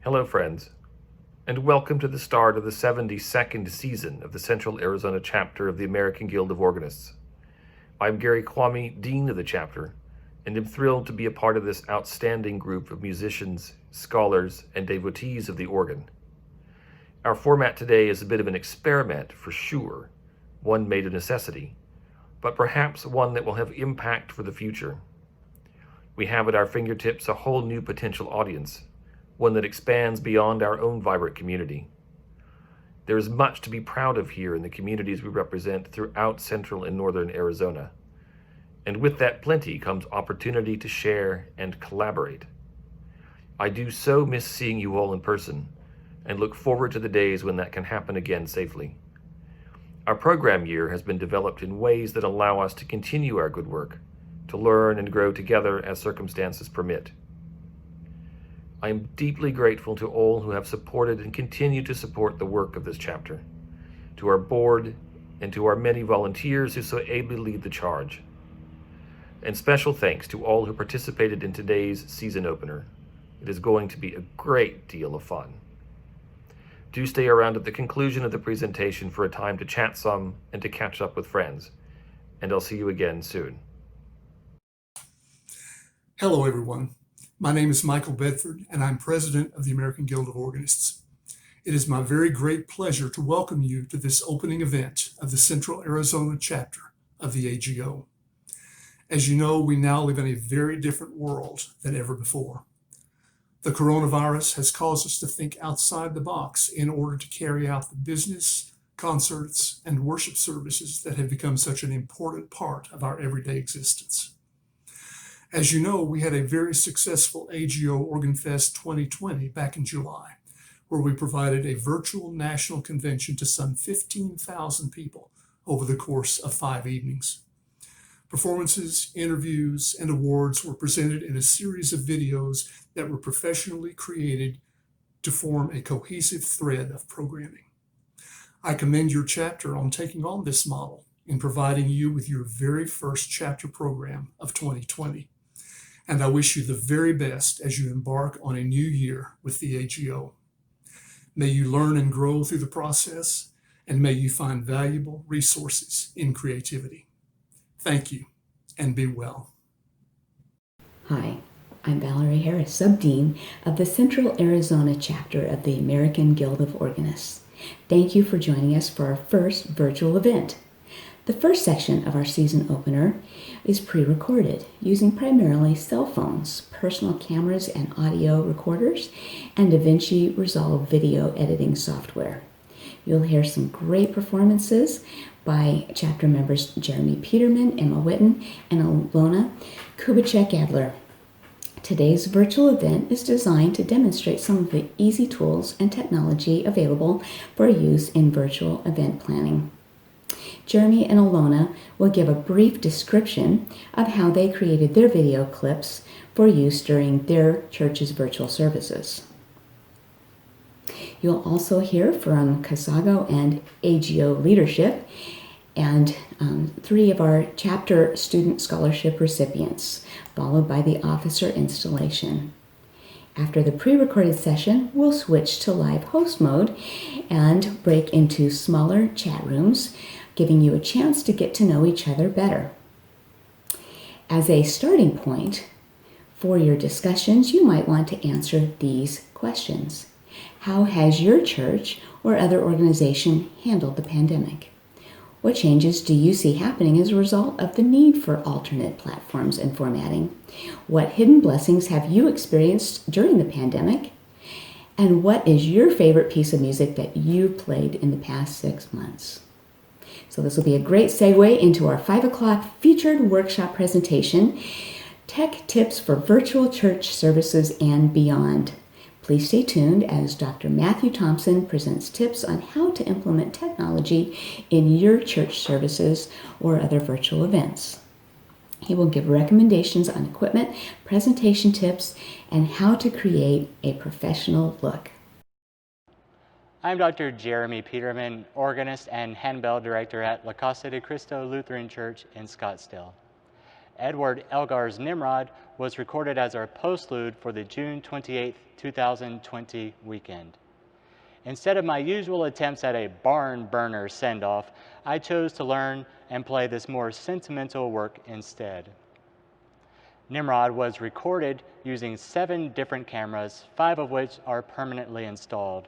Hello, friends, and welcome to the start of the 72nd season of the Central Arizona chapter of the American Guild of Organists. I'm Gary Kwame, Dean of the chapter, and am thrilled to be a part of this outstanding group of musicians, scholars, and devotees of the organ. Our format today is a bit of an experiment for sure, one made of necessity, but perhaps one that will have impact for the future. We have at our fingertips a whole new potential audience, one that expands beyond our own vibrant community. There is much to be proud of here in the communities we represent throughout central and northern Arizona. And with that plenty comes opportunity to share and collaborate. I do so miss seeing you all in person and look forward to the days when that can happen again safely. Our program year has been developed in ways that allow us to continue our good work, to learn and grow together as circumstances permit. I am deeply grateful to all who have supported and continue to support the work of this chapter, to our board, and to our many volunteers who so ably lead the charge. And special thanks to all who participated in today's season opener. It is going to be a great deal of fun. Do stay around at the conclusion of the presentation for a time to chat some and to catch up with friends. And I'll see you again soon. Hello, everyone. My name is Michael Bedford, and I'm president of the American Guild of Organists. It is my very great pleasure to welcome you to this opening event of the Central Arizona chapter of the AGO. As you know, we now live in a very different world than ever before. The coronavirus has caused us to think outside the box in order to carry out the business, concerts, and worship services that have become such an important part of our everyday existence. As you know, we had a very successful AGO Organ Fest 2020 back in July, where we provided a virtual national convention to some 15,000 people over the course of 5 evenings. Performances, interviews, and awards were presented in a series of videos that were professionally created to form a cohesive thread of programming. I commend your chapter on taking on this model in providing you with your very first chapter program of 2020. And I wish you the very best as you embark on a new year with the AGO. May you learn and grow through the process, and may you find valuable resources in creativity. Thank you, and be well. Hi, I'm Valerie Harris, Subdean of the Central Arizona chapter of the American Guild of Organists. Thank you for joining us for our first virtual event. The first section of our season opener is pre-recorded, using primarily cell phones, personal cameras and audio recorders, and DaVinci Resolve video editing software. You'll hear some great performances by chapter members Jeremy Peterman, Emma Witten, and Alona Kubicek-Adler. Today's virtual event is designed to demonstrate some of the easy tools and technology available for use in virtual event planning. Jeremy and Alona will give a brief description of how they created their video clips for use during their church's virtual services. You'll also hear from CAZAGO and AGO leadership and 3 of our chapter student scholarship recipients, followed by the officer installation. After the pre-recorded session, we'll switch to live host mode and break into smaller chat rooms, giving you a chance to get to know each other better. As a starting point for your discussions, you might want to answer these questions. How has your church or other organization handled the pandemic? What changes do you see happening as a result of the need for alternate platforms and formatting? What hidden blessings have you experienced during the pandemic? And what is your favorite piece of music that you've played in the past 6 months? So this will be a great segue into our 5 o'clock featured workshop presentation, Tech Tips for Virtual Church Services and Beyond. Please stay tuned as Dr. Matthew Thompson presents tips on how to implement technology in your church services or other virtual events. He will give recommendations on equipment, presentation tips, and how to create a professional look. I'm Dr. Jeremy Peterman, organist and handbell director at La Casa de Cristo Lutheran Church in Scottsdale. Edward Elgar's Nimrod was recorded as our postlude for the June 28, 2020 weekend. Instead of my usual attempts at a barn burner send-off, I chose to learn and play this more sentimental work instead. Nimrod was recorded using 7 different cameras, 5 of which are permanently installed.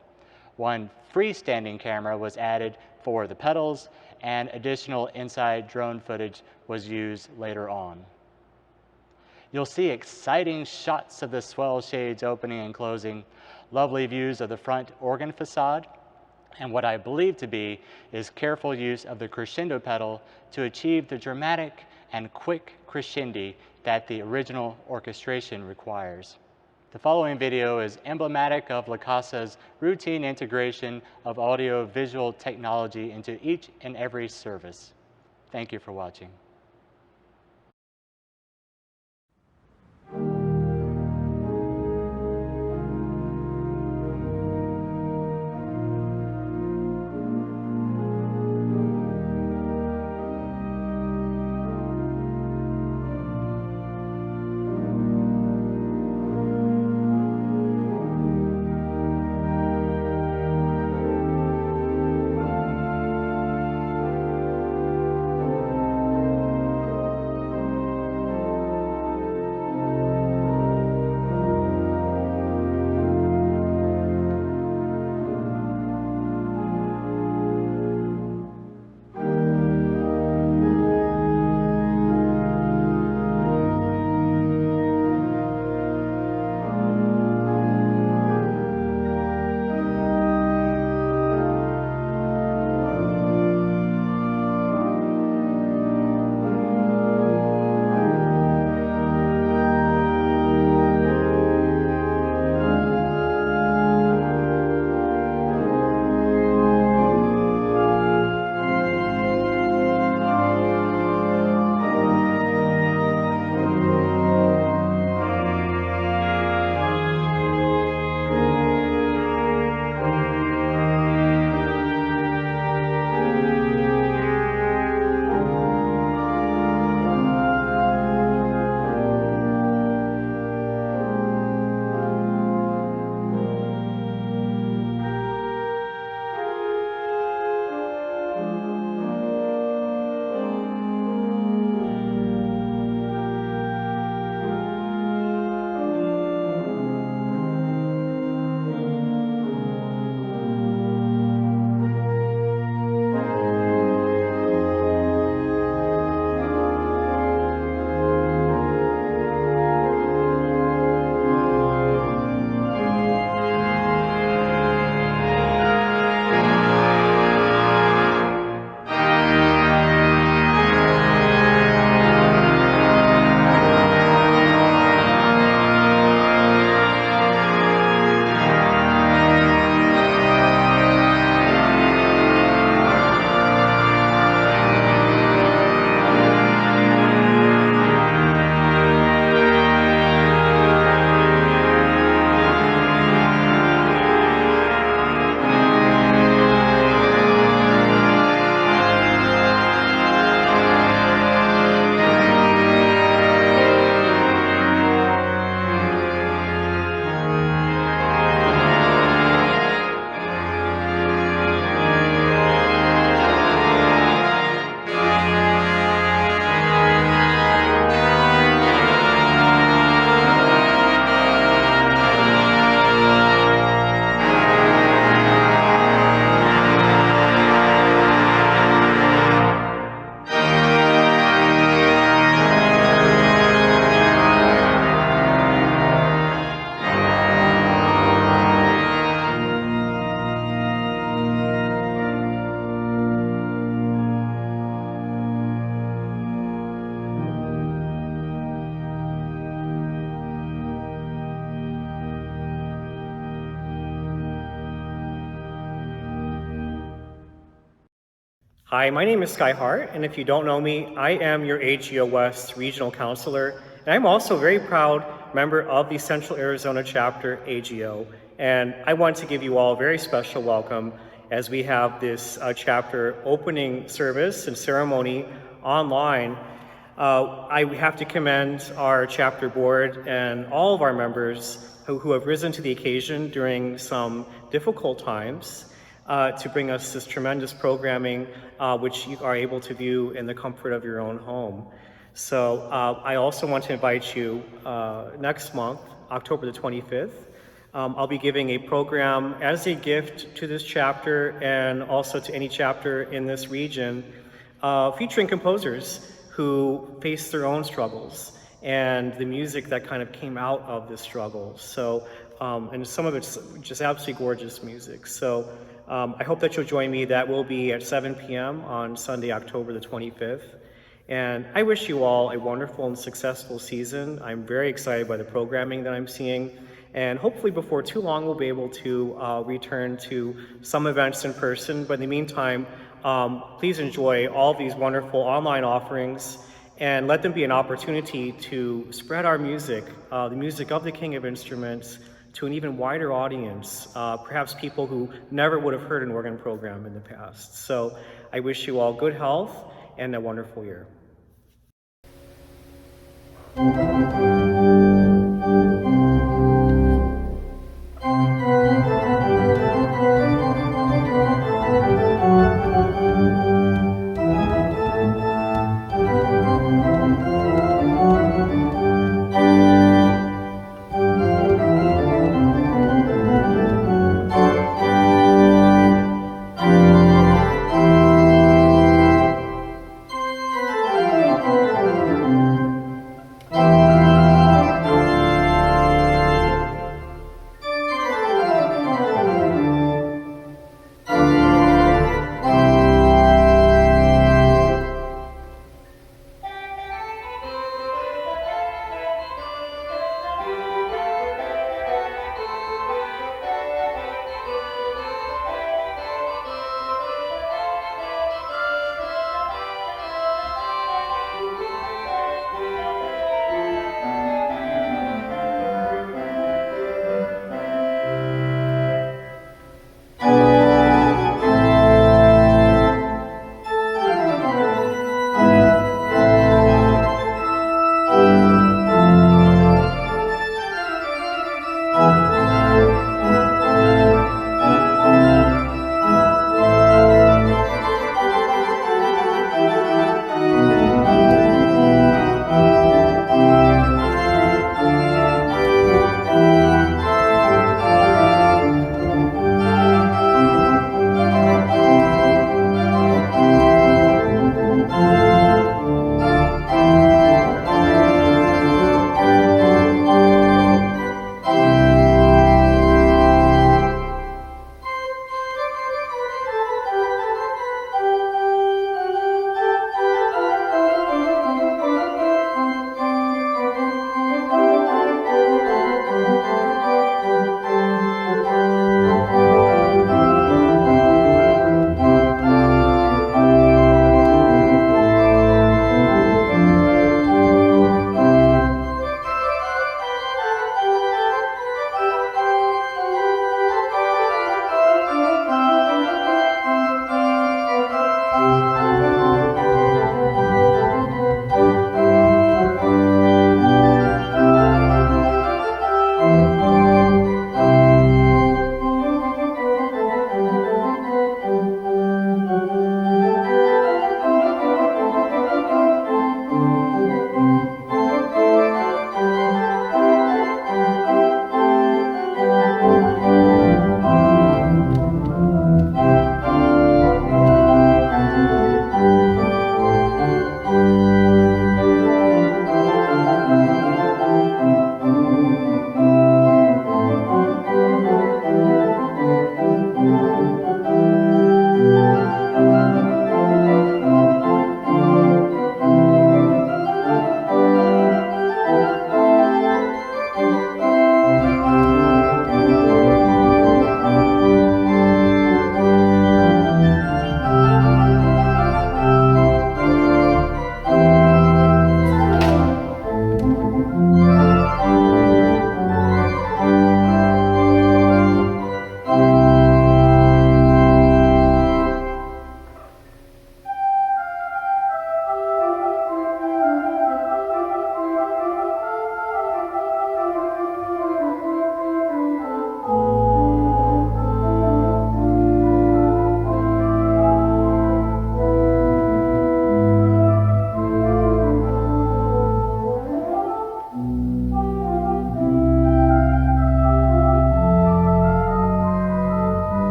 One freestanding camera was added for the pedals, and additional inside drone footage was used later on. You'll see exciting shots of the swell shades opening and closing, lovely views of the front organ facade, and what I believe to be is careful use of the crescendo pedal to achieve the dramatic and quick crescendi that the original orchestration requires. The following video is emblematic of La Casa's routine integration of audio-visual technology into each and every service. Thank you for watching. Hi, my name is Sky Hart, and if you don't know me, I am your AGO West Regional Counselor, and I'm also a very proud member of the Central Arizona Chapter AGO, and I want to give you all a very special welcome as we have this chapter opening service and ceremony online. I have to commend our chapter board and all of our members who have risen to the occasion during some difficult times to bring us this tremendous programming, which you are able to view in the comfort of your own home. So I also want to invite you next month, October the 25th. I'll be giving a program as a gift to this chapter and also to any chapter in this region, featuring composers who faced their own struggles and the music that kind of came out of this struggle. So, and some of it's just absolutely gorgeous music. So I hope that you'll join me. That will be at 7 p.m. on Sunday, October the 25th. And I wish you all a wonderful and successful season. I'm very excited by the programming that I'm seeing. And hopefully before too long, we'll be able to return to some events in person. But in the meantime, please enjoy all these wonderful online offerings and let them be an opportunity to spread our music, the music of the King of Instruments, to an even wider audience, perhaps people who never would have heard an organ program in the past. So I wish you all good health and a wonderful year.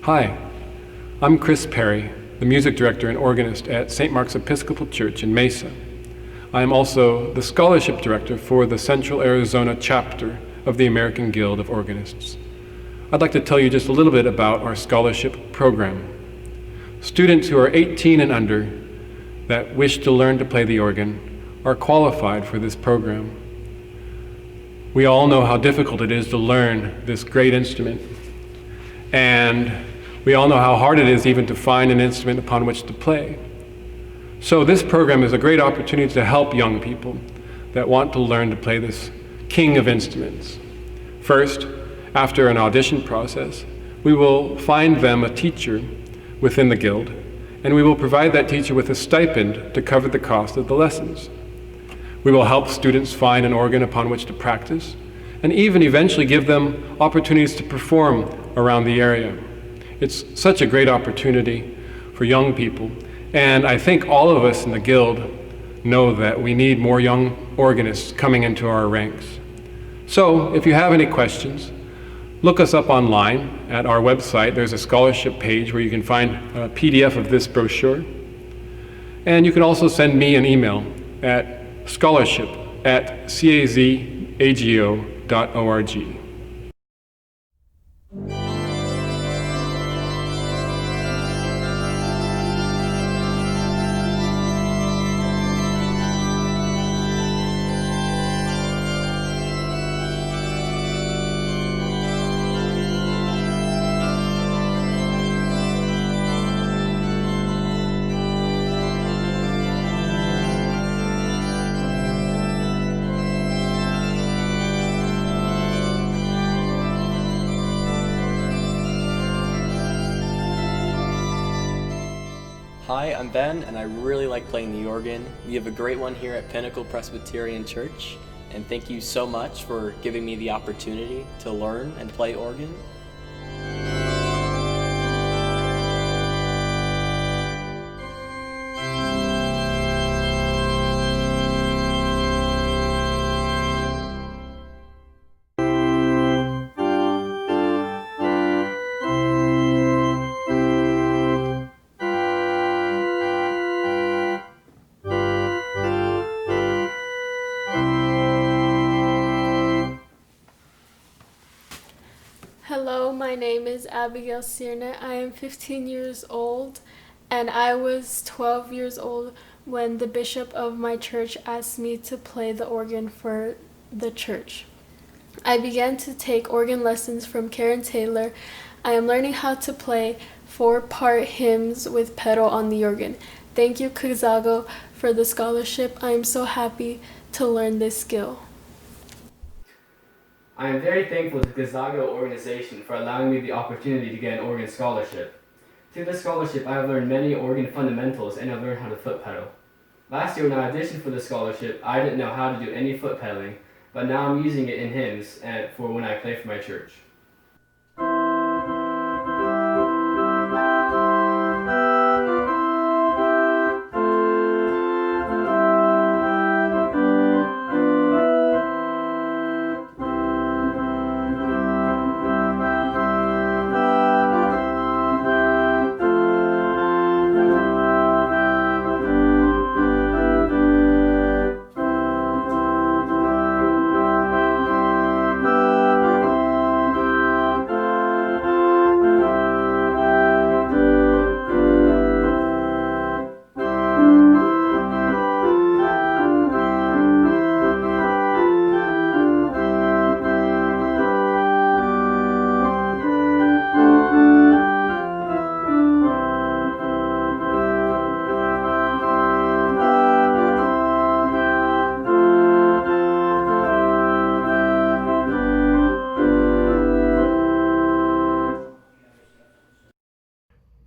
Hi, I'm Chris Perry, the music director and organist at St. Mark's Episcopal Church in Mesa. I am also the scholarship director for the Central Arizona chapter of the American Guild of Organists. I'd like to tell you just a little bit about our scholarship program. Students who are 18 and under that wish to learn to play the organ are qualified for this program. We all know how difficult it is to learn this great instrument, and we all know how hard it is even to find an instrument upon which to play. So this program is a great opportunity to help young people that want to learn to play this king of instruments. First, after an audition process, we will find them a teacher within the Guild, and we will provide that teacher with a stipend to cover the cost of the lessons. We will help students find an organ upon which to practice, and even eventually give them opportunities to perform around the area. It's such a great opportunity for young people, and I think all of us in the Guild know that we need more young organists coming into our ranks. So if you have any questions, look us up online at our website. There's a scholarship page where you can find a PDF of this brochure. And you can also send me an email at scholarship@cazago.org. Hi, I'm Ben, and I really like playing the organ. We have a great one here at Pinnacle Presbyterian Church, and thank you so much for giving me the opportunity to learn and play organ. Hello, my name is Abigail Cierna. I am 15 years old, and I was 12 years old when the bishop of my church asked me to play the organ for the church. I began to take organ lessons from Karen Taylor. I am learning how to play 4-part hymns with pedal on the organ. Thank you, CAZAGO, for the scholarship. I am so happy to learn this skill. I am very thankful to the CAZAGO organization for allowing me the opportunity to get an organ scholarship. Through this scholarship, I have learned many organ fundamentals and I've learned how to foot pedal. Last year when I auditioned for the scholarship, I didn't know how to do any foot pedaling, but now I'm using it in hymns and for when I play for my church.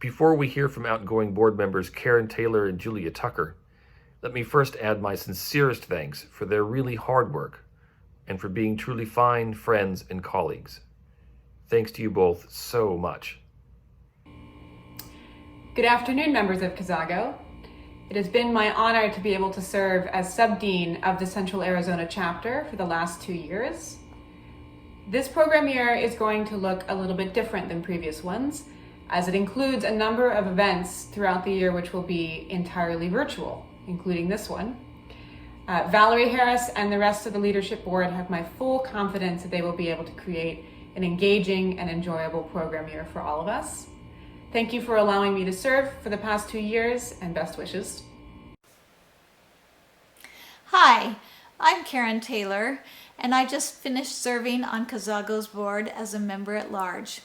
Before we hear from outgoing board members Karen Taylor and Julia Tucker, let me first add my sincerest thanks for their really hard work and for being truly fine friends and colleagues. Thanks to you both so much. Good afternoon, members of CAZAGO. It has been my honor to be able to serve as Sub-Dean of the Central Arizona chapter for the last 2 years. This program year is going to look a little bit different than previous ones, as it includes a number of events throughout the year which will be entirely virtual, including this one. Valerie Harris and the rest of the leadership board have my full confidence that they will be able to create an engaging and enjoyable program year for all of us. Thank you for allowing me to serve for the past 2 years, and best wishes. Hi, I'm Karen Taylor, and I just finished serving on CAZAGO's board as a member at large.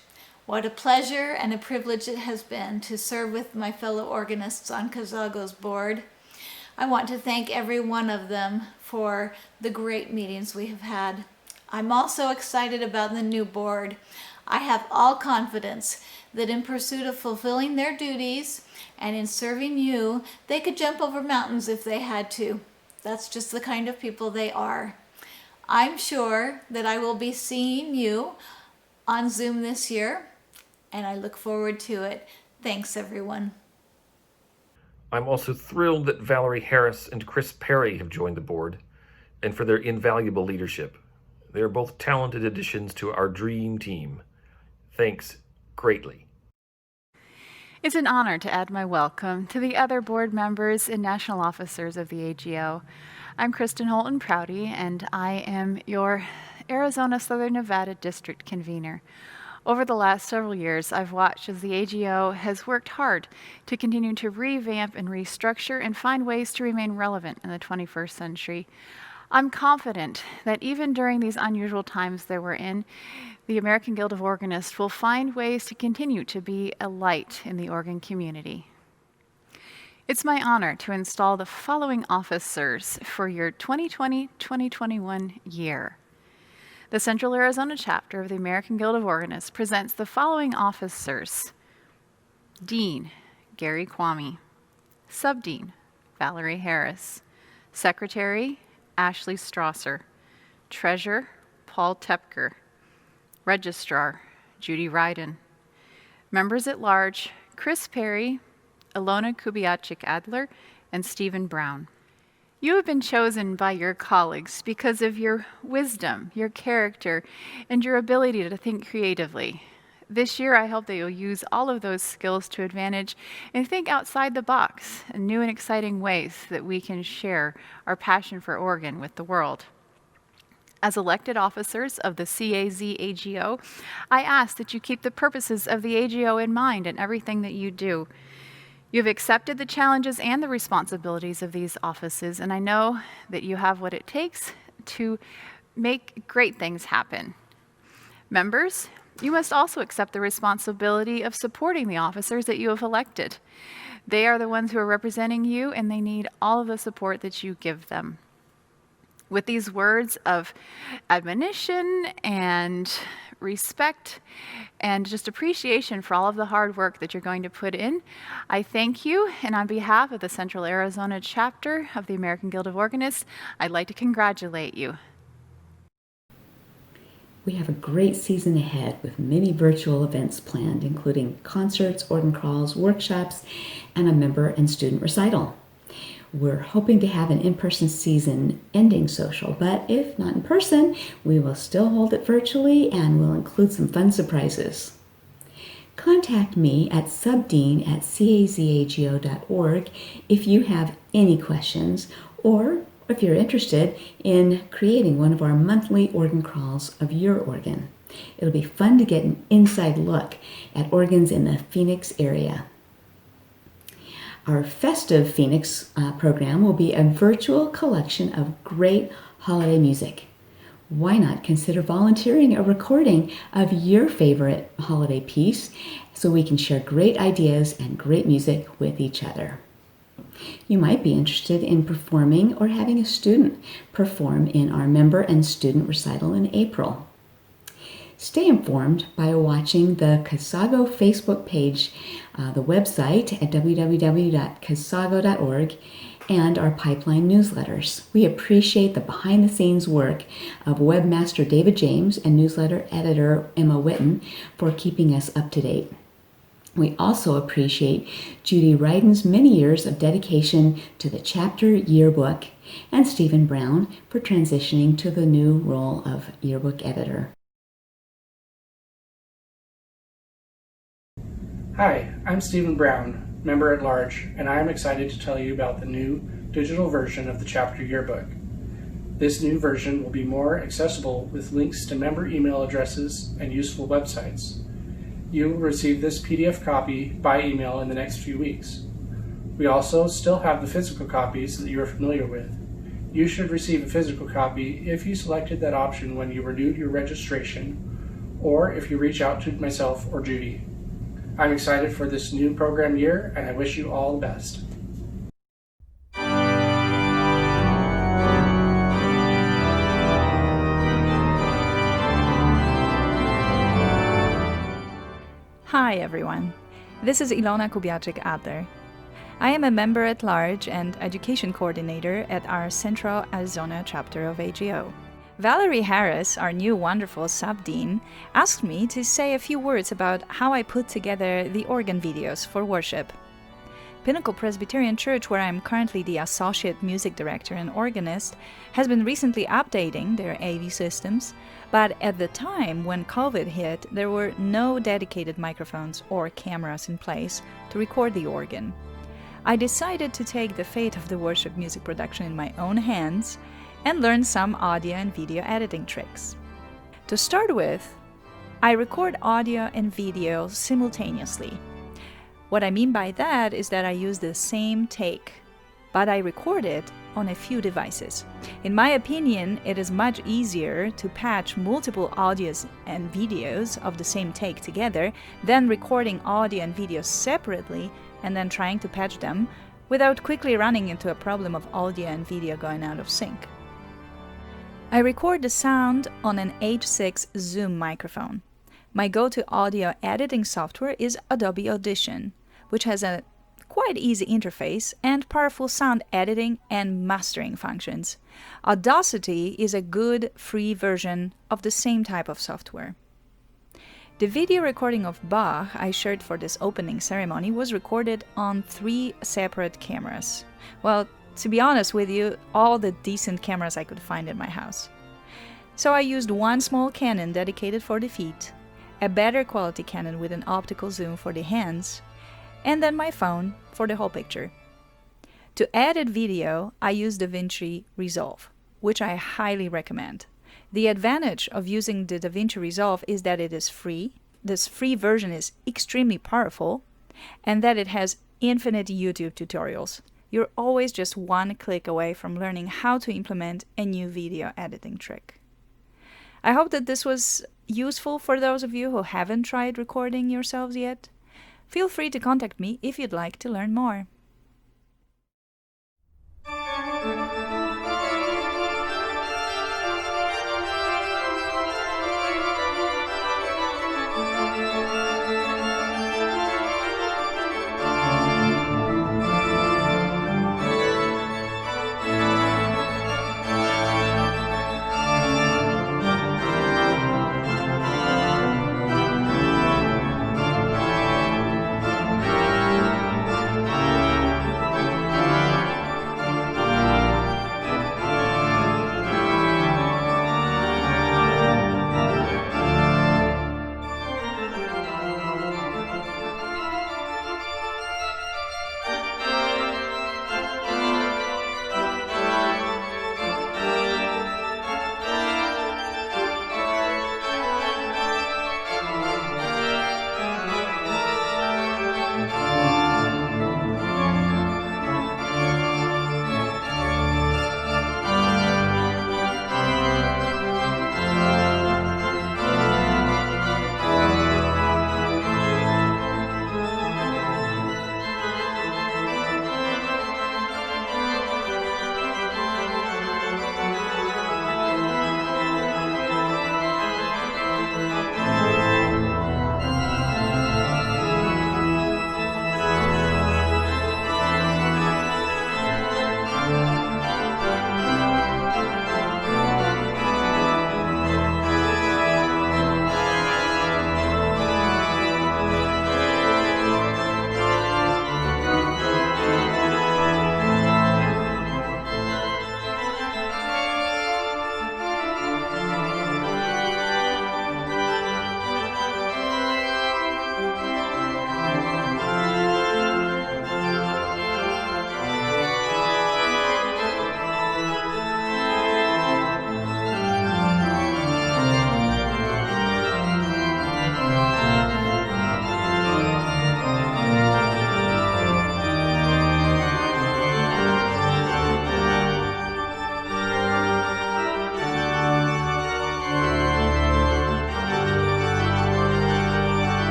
What a pleasure and a privilege it has been to serve with my fellow organists on CAZAGO's board. I want to thank every one of them for the great meetings we have had. I'm also excited about the new board. I have all confidence that in pursuit of fulfilling their duties and in serving you, they could jump over mountains if they had to. That's just the kind of people they are. I'm sure that I will be seeing you on Zoom this year, and I look forward to it. Thanks, everyone. I'm also thrilled that Valerie Harris and Chris Perry have joined the board, and for their invaluable leadership. They are both talented additions to our dream team. Thanks greatly. It's an honor to add my welcome to the other board members and national officers of the AGO. I'm Kristen Holton Prouty, and I am your Arizona Southern Nevada District Convener. Over the last several years, I've watched as the AGO has worked hard to continue to revamp and restructure and find ways to remain relevant in the 21st century. I'm confident that even during these unusual times that we're in, the American Guild of Organists will find ways to continue to be a light in the organ community. It's my honor to install the following officers for your 2020-2021 year. The Central Arizona chapter of the American Guild of Organists presents the following officers: Dean, Gary Kwame; Sub-Dean, Valerie Harris; Secretary, Ashley Strasser; Treasurer, Paul Tepker; Registrar, Judy Ryden; Members at Large, Chris Perry, Ilona Kubiacik-Adler, and Stephen Brown. You have been chosen by your colleagues because of your wisdom, your character, and your ability to think creatively. This year, I hope that you'll use all of those skills to advantage and think outside the box in new and exciting ways that we can share our passion for organ with the world. As elected officers of the CAZAGO, I ask that you keep the purposes of the AGO in mind in everything that you do. You've accepted the challenges and the responsibilities of these offices, and I know that you have what it takes to make great things happen. Members, you must also accept the responsibility of supporting the officers that you have elected. They are the ones who are representing you, and they need all of the support that you give them. With these words of admonition and respect and just appreciation for all of the hard work that you're going to put in, I thank you. And on behalf of the Central Arizona chapter of the American Guild of Organists, I'd like to congratulate you. We have a great season ahead with many virtual events planned, including concerts, organ crawls, workshops, and a member and student recital. We're hoping to have an in-person season ending social, but if not in person, we will still hold it virtually and we'll include some fun surprises. Contact me at subdean@cazago.org if you have any questions or if you're interested in creating one of our monthly organ crawls of your organ. It'll be fun to get an inside look at organs in the Phoenix area. Our festive Phoenix program will be a virtual collection of great holiday music. Why not consider volunteering a recording of your favorite holiday piece so we can share great ideas and great music with each other? You might be interested in performing or having a student perform in our member and student recital in April. Stay informed by watching the CAZAGO Facebook page, the website at www.cazago.org, and our pipeline newsletters. We appreciate the behind-the-scenes work of webmaster David James and newsletter editor Emma Witten for keeping us up to date. We also appreciate Judy Ryden's many years of dedication to the chapter yearbook and Stephen Brown for transitioning to the new role of yearbook editor. Hi, I'm Stephen Brown, member at large, and I am excited to tell you about the new digital version of the chapter yearbook. This new version will be more accessible with links to member email addresses and useful websites. You will receive this PDF copy by email in the next few weeks. We also still have the physical copies that you are familiar with. You should receive a physical copy if you selected that option when you renewed your registration, or if you reach out to myself or Judy. I'm excited for this new program year, and I wish you all the best. Hi everyone, this is Ilona Kubiaczyk-Adler. I am a member at large and education coordinator at our Central Arizona chapter of AGO. Valerie Harris, our new wonderful sub-dean, asked me to say a few words about how I put together the organ videos for worship. Pinnacle Presbyterian Church, where I'm currently the Associate Music Director and Organist, has been recently updating their AV systems, but at the time when COVID hit, there were no dedicated microphones or cameras in place to record the organ. I decided to take the fate of the worship music production in my own hands and learn some audio and video editing tricks. To start with, I record audio and video simultaneously. What I mean by that is that I use the same take, but I record it on a few devices. In my opinion, it is much easier to patch multiple audios and videos of the same take together than recording audio and video separately and then trying to patch them without quickly running into a problem of audio and video going out of sync. I record the sound on an H6 Zoom microphone. My go-to audio editing software is Adobe Audition, which has a quite easy interface and powerful sound editing and mastering functions. Audacity is a good free version of the same type of software. The video recording of Bach I shared for this opening ceremony was recorded on 3 separate cameras. Well, to be honest with you, all the decent cameras I could find in my house. So I used one small Canon dedicated for the feet, a better quality Canon with an optical zoom for the hands, and then my phone for the whole picture. To edit video, I use DaVinci Resolve, which I highly recommend. The advantage of using the DaVinci Resolve is that it is free, this free version is extremely powerful, and that it has infinite YouTube tutorials. You're always just one click away from learning how to implement a new video editing trick. I hope that this was useful for those of you who haven't tried recording yourselves yet. Feel free to contact me if you'd like to learn more.